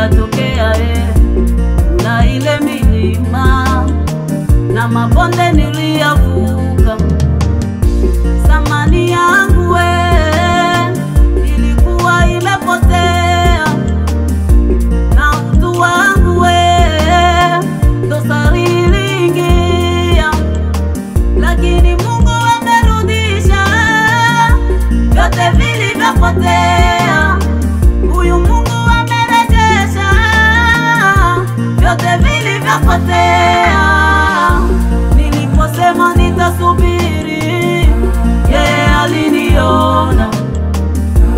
niliyatokea, na ile milima na mabonde niliyavuka. Samani yangu ilikuwa imepotea, na utu wangu dosari iliingia, lakini Mungu amerudisha vyote vilivyopotea. Huyu Mungu amerejesha vyote vilivyopotea. Niliposema nitasubiri, yeye aliniona.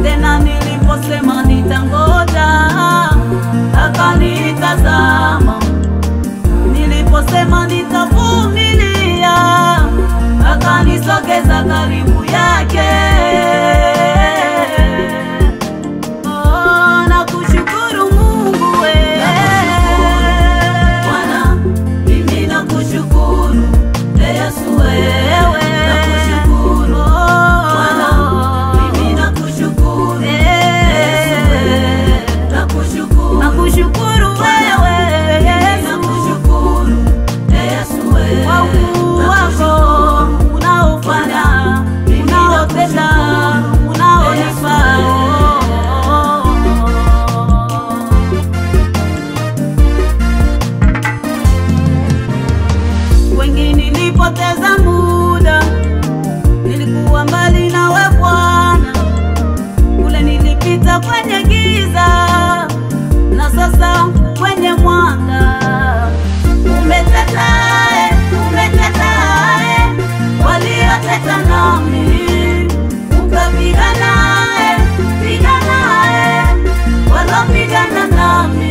Tena niliposema nitangoja, akanitazama. Niliposema nitavumilia, akanisogeza karibu yake. Nakushukuru Mungu Bwana, mimi nakushukuru Yesu wewe. Nakushukuru Bwana, mimi nakushukuru Yesu wewe. Nakushukuru wewe Yesu. Nakushukuru Yesu wewe. Kwa ukuu wako unaofanya, unaotenda, unaonifaa. Wengi nilipoteza muda, nilikuwa mbali nawe Bwana. Kule nilipita kwenye giza, na sasa kwenye mwanga. Umetetae walioteta nami, ukapiganae walopigana nami.